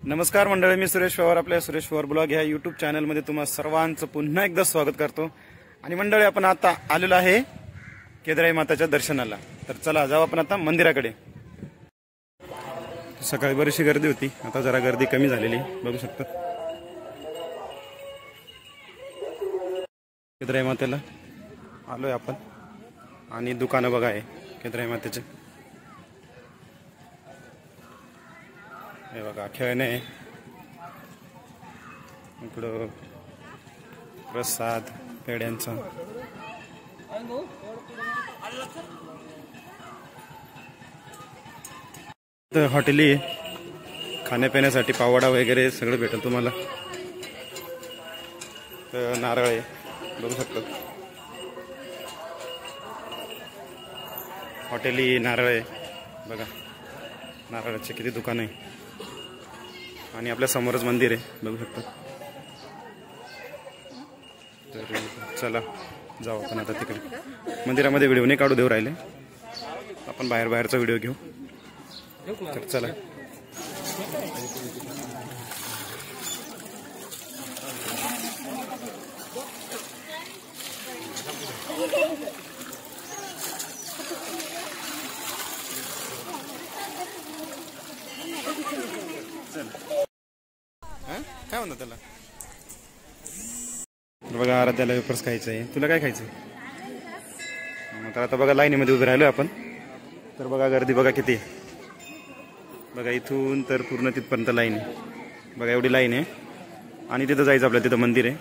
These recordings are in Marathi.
नमस्कार मंडळी, मी सुरेश पवार. आपल्या सुरेश पवार ब्लॉग ह्या यूट्यूब चॅनलमध्ये तुम्हा सर्वांचं पुन्हा एकदा स्वागत करतो. आणि मंडळी, आपण आता आलेलो आहे केदाराई माताच्या दर्शनाला. तर चला जाऊ आपण आता मंदिराकडे. सकाळी बरीचशी गर्दी होती, आता जरा गर्दी कमी झालेली बघू शकता. केदाराई मातेला आलोय आपण आणि दुकानं बघा आहे केदाराई मातेचे. हे बघा खेळणे, इकडं प्रसाद पेड्यांचा. तर हॉटेली खाण्यापिण्यासाठी पावडा वगैरे सगळं भेटेल तुम्हाला. तर नारळ आहे बघू शकतो. हॉटेली नारळ आहे बघा, नारळाचे किती दुकान आहे. आणि आपल्या समोरच मंदिर आहे बघू शकता. तर चला जाऊ आपण आता तिकडे. मंदिरामध्ये व्हिडिओ नाही काढू देऊ राहिले, आपण बाहेरचा व्हिडिओ घेऊ. तर चला. काय म्हणतात त्याला बघा. आराध्याला वेफर्स खायचं आहे. तुला काय खायचं? तर आता बघा लाईनीमध्ये उभे राहिलो आपण. तर बघा गर्दी बघा किती बघा. इथून तर पूर्ण तिथपर्यंत लाईन आहे बघा, एवढी लाईन आहे. आणि तिथं जायचं आपल्याला, तिथं मंदिर आहे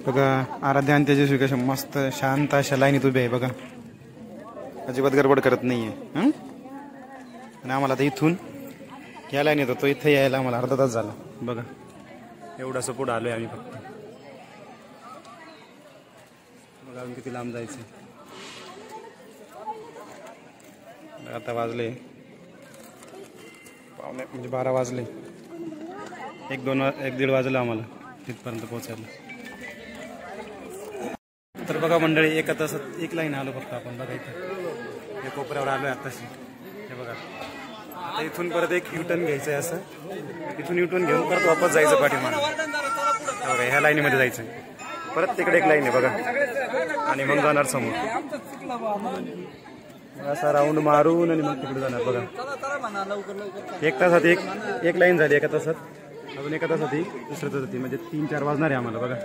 बघा. आराध्या आणि त्याच्याशी कशा मस्त शांत अशा लाईनीत उभे आहे बघा, अजिबात गडबड करत नाहीये. आणि आम्हाला आता इथून या लाईन येतो, तो इथे यायला आम्हाला अर्धा तास झाला बघा. एवढं पुढं आलोय आम्ही फक्त बघा. अजून किती लांब जायचं. आता वाजले पावणे, म्हणजे 12 वाजले. 1-1-1.5 वाजलं आम्हाला तिथपर्यंत पोहोचायला. तर बघा मंडळी, एका तासात एक लाईन आलो फक्त आपण बघा. इथं या कोपऱ्यावर आलोय आताशी. हे बघा, आता इथून परत एक युटर्न घ्यायचं आहे. असं इथून युटर्न घेऊन परत वापस जायचं पाठीमागे बघा. ह्या लाईनीमध्ये जायचं, परत तिकडे एक लाईन आहे बघा. आणि मग जाणार समोर, असा राऊंड मारून आणि मग तिकडे जाणार बघा. 1 तासात एक लाईन झाली. एका तासात अजून एका तासात ही दुसऱ्या तासात, म्हणजे 3-4 वाजणार आहे आम्हाला बघा.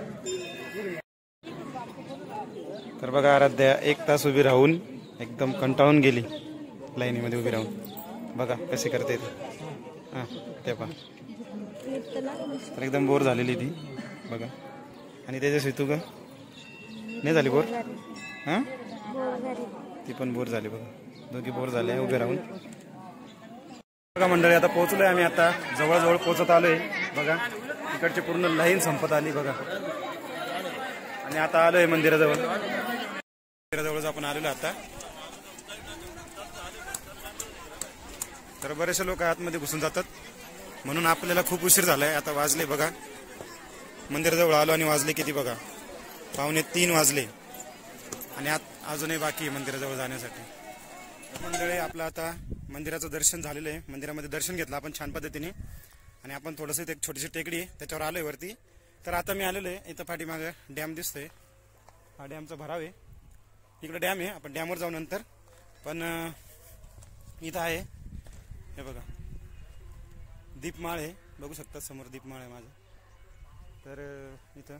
तर बघा आराध्या 1 तास उभी राहून एकदम कंटाळून गेली लाईनीमध्ये उभी राहून बघा कशी करते ती. हां ते पहा, तर एकदम बोर झालेली ती बघा. आणि त्याच्याशी तू का नाही झाली बोर? हां ती पण बोर झाली बघा. दोघी बोर झाले उभे राहून बघा. मंडळी आता पोहोचलोय आम्ही, आता जवळजवळ पोहोचत आलोय बघा. इकडची पूर्ण लाईन संपत आली बघा. आणि आता आलोय मंदिराजवळ. मंदिराजवळच आपण आलेलो आता. तर बरेचसे लोक आतमध्ये घुसून जातात, म्हणून आपल्याला खूप उशीर झालाय. आता वाजले बघा, मंदिराजवळ आलो आणि वाजले किती बघा, 2:45 वाजले. आणि अजूनही बाकी आहे मंदिराजवळ जाण्यासाठी. मंडळी आपलं आता मंदिराचं दर्शन झालेलं आहे. मंदिरामध्ये दर्शन घेतलं आपण छान पद्धतीने. आणि आपण थोडंसं एक छोटीशी टेकडी आहे त्याच्यावर आलोय वरती. तर आता मी आलेलो आहे इथं पाठीमागे डॅम दिसतोय. हा डॅमचा भराव आहे. इकडे डॅम आहे, आपण डॅमवर जाऊ नंतर. पण इथं आहे हे बघा दीपमाळ आहे, बघू शकता समोर दीपमाळ आहे माझं. तर इथं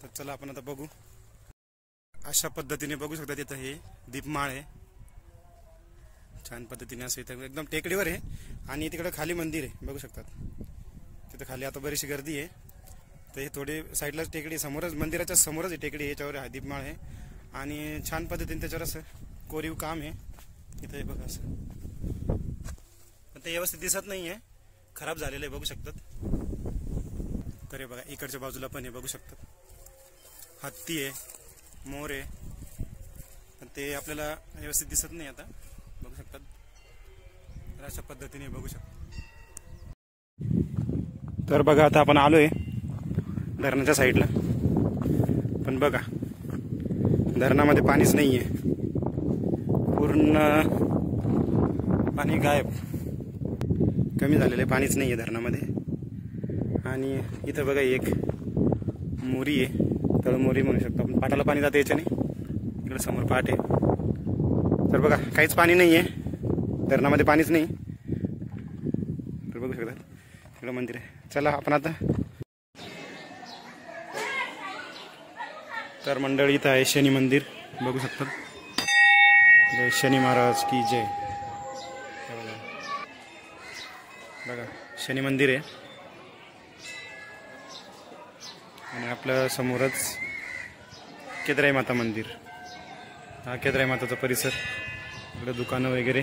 तर चला आपण आता बघू. अशा पद्धतीने बघू शकता तिथं हे दीपमाळ आहे. छान पद्धतीने असं इथं एकदम टेकडीवर आहे आणि तिकडे खाली मंदिर आहे बघू शकतात. तिथं खाली आता बरीचशी गर्दी आहे. तर हे थोडी साईडलाच टेकडी, समोरच मंदिराच्या समोरच आहे टेकडी, याच्यावर हा दीपमाळ आहे आणि छान पद्धतीने त्याच्यावर असं कोरीव काम आहे. इथं हे बघा असं, पण ते व्यवस्थित दिसत नाही आहे, खराब झालेलं आहे बघू शकतात. तर हे बघा इकडच्या बाजूला पण हे बघू शकतात हत्ती आहे, मोर आहे, पण ते आपल्याला व्यवस्थित दिसत नाही आता बघू शकतात. तर अशा पद्धतीने बघू शकतात. तर बघा आता आपण आलोय धरणाच्या साईडला, पण बघा धरणामध्ये पाणीच नाही आहे, पूर्ण पाणी गायब, कमी झालेलं आहे, पाणीच नाही आहे धरणामध्ये. आणि इथं बघा एक मोरी आहे, तळमोरी म्हणू शकतो आपण, पाटाला पाणी जाते याच्याने, इकडे समोर पाट आहे. तर बघा काहीच पाणी नाही आहे धरणामध्ये, पाणीच नाही. तर बघू शकता इकडं मंदिर आहे. चला आपण आता, तर मंडळी इथं आहे शनी मंदिर बघू शकतात. जय शनी महाराज की जय. बघा शनी मंदिर आहे आणि आपल्या समोरच केदराई माता मंदिर. हा केदराई माताचा परिसर, इकडे दुकानं वगैरे.